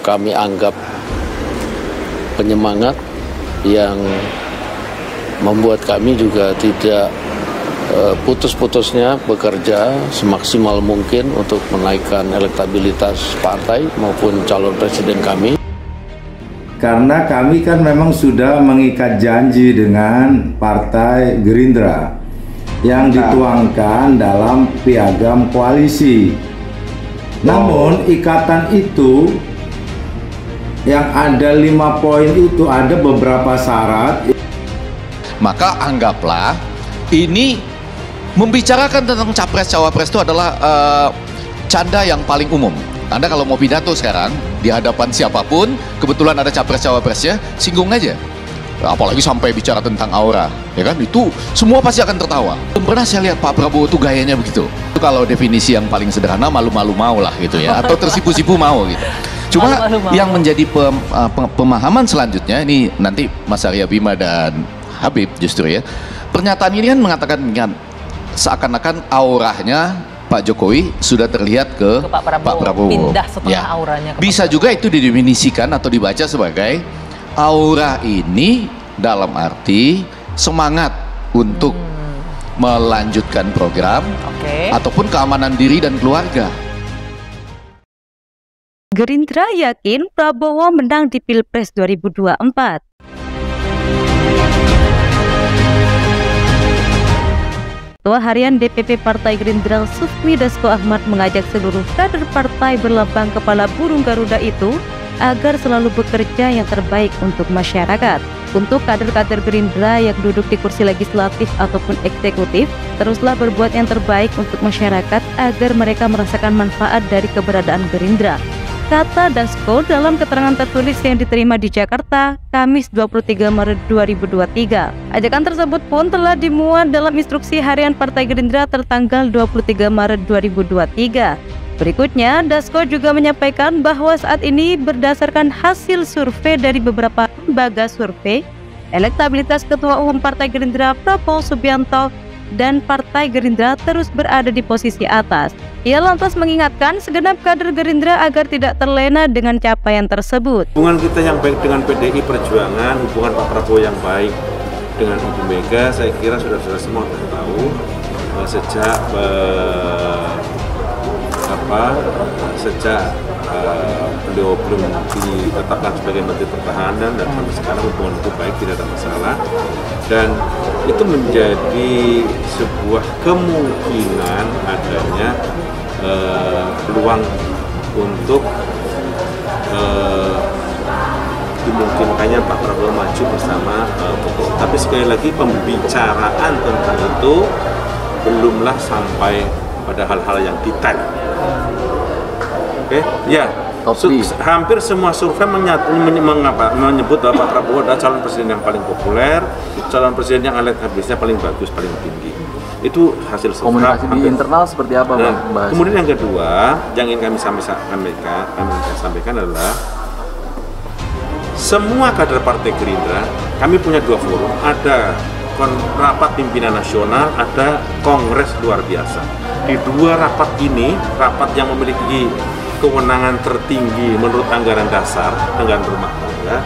kami anggap penyemangat yang membuat kami juga tidak putus-putusnya bekerja semaksimal mungkin untuk menaikkan elektabilitas partai maupun calon presiden kami. Karena kami kan memang sudah mengikat janji dengan Partai Gerindra yang dituangkan dalam piagam koalisi. Namun ikatan itu yang ada 5 poin itu ada beberapa syarat. Maka anggaplah ini membicarakan tentang capres-cawapres itu adalah canda yang paling umum. Anda kalau mau pidato sekarang di hadapan siapapun, kebetulan ada capres-cawapresnya, singgung aja. Apalagi sampai bicara tentang aura, ya kan? Itu semua pasti akan tertawa. Belum pernah saya lihat Pak Prabowo tuh gayanya begitu. Itu kalau definisi yang paling sederhana, malu-malu mau lah gitu ya, atau tersipu-sipu mau gitu. Cuma yang menjadi pemahaman selanjutnya ini nanti Mas Arya Bima dan Habib justru ya. Pernyataan ini kan mengatakan seakan-akan auranya Pak Jokowi sudah terlihat ke Pak Prabowo. Pindah setelah ya. auranya ke bisa juga itu didefinisikan atau dibaca sebagai aura ini dalam arti semangat untuk melanjutkan program ataupun keamanan diri dan keluarga. Gerindra yakin Prabowo menang di Pilpres 2024. Ketua Harian DPP Partai Gerindra Sufmi Dasko Ahmad mengajak seluruh kader partai berlambang kepala burung Garuda itu agar selalu bekerja yang terbaik untuk masyarakat. Untuk kader-kader Gerindra yang duduk di kursi legislatif ataupun eksekutif, teruslah berbuat yang terbaik untuk masyarakat agar mereka merasakan manfaat dari keberadaan Gerindra, kata Dasko dalam keterangan tertulis yang diterima di Jakarta, Kamis 23 Maret 2023. Ajakan tersebut pun telah dimuat dalam instruksi harian Partai Gerindra tertanggal 23 Maret 2023. Berikutnya, Dasko juga menyampaikan bahwa saat ini berdasarkan hasil survei dari beberapa lembaga survei, elektabilitas Ketua Umum Partai Gerindra Prabowo Subianto dan Partai Gerindra terus berada di posisi atas. Ia lantas mengingatkan segenap kader Gerindra agar tidak terlena dengan capaian tersebut. Hubungan kita yang baik dengan PDI Perjuangan, hubungan Pak Prabowo yang baik dengan Ibu Mega, saya kira sudah semua tahu sejak beliau belum ditetapkan sebagai Menteri Pertahanan dan sampai sekarang hubungan itu baik, tidak ada masalah, dan itu menjadi sebuah kemungkinan adanya peluang untuk dimungkinkannya Pak Prabowo maju bersama Prabowo. Tapi sekali lagi pembicaraan tentang itu belumlah sampai pada hal-hal yang detail. Oke, ya. Hampir semua survei menyebut bahwa Pak Prabowo adalah calon presiden yang paling populer, calon presiden yang elektabilitasnya paling bagus, paling tinggi. Itu hasil survei. Komunikasi di internal seperti apa, Bang? Kemudian yang kedua, yang ingin kami sampaikan adalah semua kader Partai Gerindra, kami punya 2 forum, ada rapat pimpinan nasional, ada kongres luar biasa. Di 2 rapat ini, rapat yang memiliki kewenangan tertinggi menurut anggaran dasar, anggaran rumah tangga,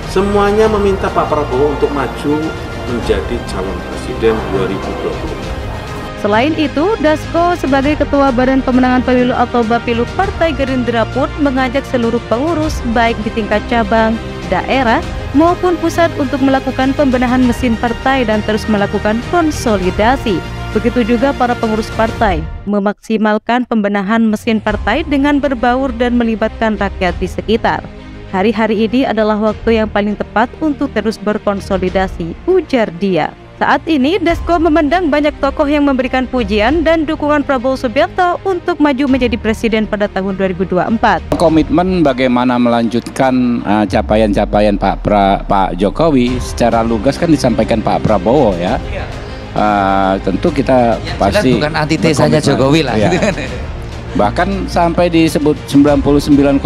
semuanya meminta Pak Prabowo untuk maju menjadi calon presiden 2024. Selain itu, Dasko sebagai Ketua Badan Pemenangan Pemilu atau Bapilu Partai Gerindra pun mengajak seluruh pengurus baik di tingkat cabang, daerah, maupun pusat untuk melakukan pembenahan mesin partai dan terus melakukan konsolidasi. Begitu juga para pengurus partai, memaksimalkan pembenahan mesin partai dengan berbaur dan melibatkan rakyat di sekitar. Hari-hari ini adalah waktu yang paling tepat untuk terus berkonsolidasi, ujar dia. Saat ini, Dasko memandang banyak tokoh yang memberikan pujian dan dukungan Prabowo Subianto untuk maju menjadi presiden pada tahun 2024. Komitmen bagaimana melanjutkan capaian-capaian Pak Jokowi secara lugas kan disampaikan Pak Prabowo ya. Tentu kita pasti bukan antitesanya Jokowi lah. Ya. Bahkan sampai disebut 99,99%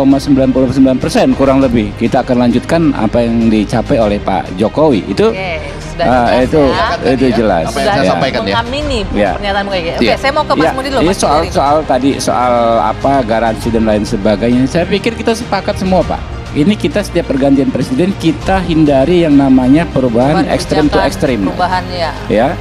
kurang lebih kita akan lanjutkan apa yang dicapai oleh Pak Jokowi itu. sudah jelas itu jelas. Apa yang saya sampaikan ya. Mengamini pernyataan kayak gitu. Oke, Iya. saya mau ke Mas Mudi dulu. Mas Mudi. soal apa garansi dan lain sebagainya. Saya pikir kita sepakat semua, Pak. Ini kita setiap pergantian presiden kita hindari yang namanya perubahan ekstrem to ekstrim. Perubahan Ya.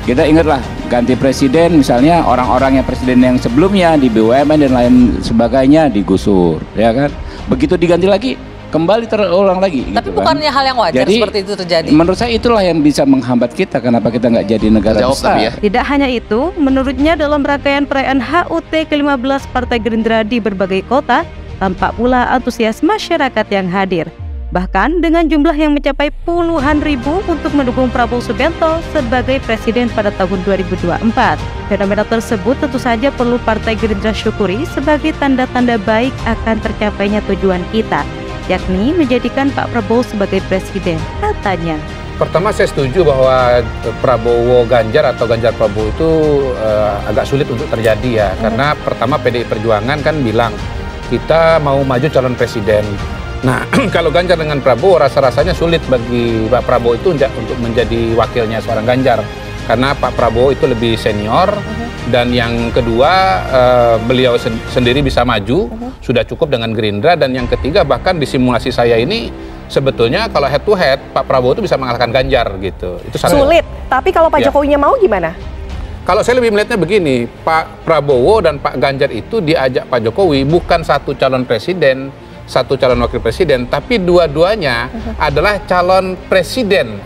Kita ingatlah ganti presiden misalnya orang-orang yang presiden yang sebelumnya di BUMN dan lain sebagainya digusur, ya kan? Begitu diganti lagi kembali terulang lagi. Tapi gitu bukannya hal yang wajar jadi, seperti itu terjadi? Menurut saya itulah yang bisa menghambat kita. Kenapa kita nggak jadi negara besar? Ya. Tidak hanya itu, menurutnya dalam rangkaian perayaan HUT ke-15 Partai Gerindra di berbagai kota, tampak pula antusias masyarakat yang hadir. Bahkan dengan jumlah yang mencapai puluhan ribu untuk mendukung Prabowo Subianto sebagai presiden pada tahun 2024. Fenomena tersebut tentu saja perlu Partai Gerindra syukuri sebagai tanda-tanda baik akan tercapainya tujuan kita, yakni menjadikan Pak Prabowo sebagai presiden, katanya. Pertama saya setuju bahwa Prabowo Ganjar atau Ganjar Prabowo itu agak sulit untuk terjadi ya. Karena pertama PDI Perjuangan kan bilang kita mau maju calon presiden. Nah kalau Ganjar dengan Prabowo rasa-rasanya sulit bagi Pak Prabowo itu untuk menjadi wakilnya seorang Ganjar. Karena Pak Prabowo itu lebih senior dan yang kedua beliau sendiri bisa maju, sudah cukup dengan Gerindra, dan yang ketiga bahkan di simulasi saya ini sebetulnya kalau head to head Pak Prabowo itu bisa mengalahkan Ganjar gitu. Itu sulit, tapi kalau Pak Jokowinya mau gimana? Kalau saya lebih melihatnya begini, Pak Prabowo dan Pak Ganjar itu diajak Pak Jokowi bukan satu calon presiden, satu calon wakil presiden, tapi dua-duanya adalah calon presiden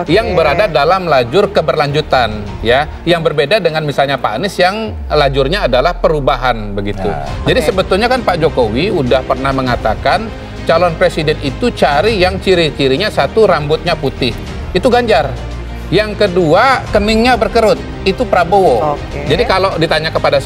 yang berada dalam lajur keberlanjutan, ya, yang berbeda dengan misalnya Pak Anies yang lajurnya adalah perubahan begitu. Jadi sebetulnya kan Pak Jokowi udah pernah mengatakan calon presiden itu cari yang ciri-cirinya satu rambutnya putih, itu Ganjar. Yang kedua keningnya berkerut, itu Prabowo. Jadi kalau ditanya kepada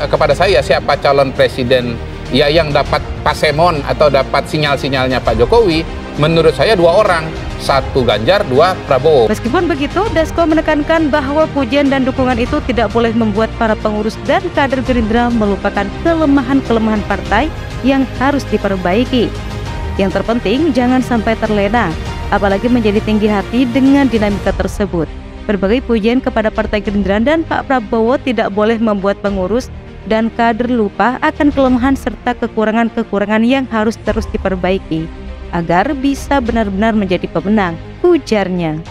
kepada saya siapa calon presiden ya yang dapat pasemon atau dapat sinyal-sinyalnya Pak Jokowi, menurut saya dua orang, satu Ganjar, dua Prabowo. Meskipun begitu, Dasko menekankan bahwa pujian dan dukungan itu tidak boleh membuat para pengurus dan kader Gerindra melupakan kelemahan-kelemahan partai yang harus diperbaiki. Yang terpenting jangan sampai terlena, apalagi menjadi tinggi hati dengan dinamika tersebut. Berbagai pujian kepada Partai Gerindra dan Pak Prabowo tidak boleh membuat pengurus dan kader lupa akan kelemahan serta kekurangan-kekurangan yang harus terus diperbaiki agar bisa benar-benar menjadi pemenang, ujarnya.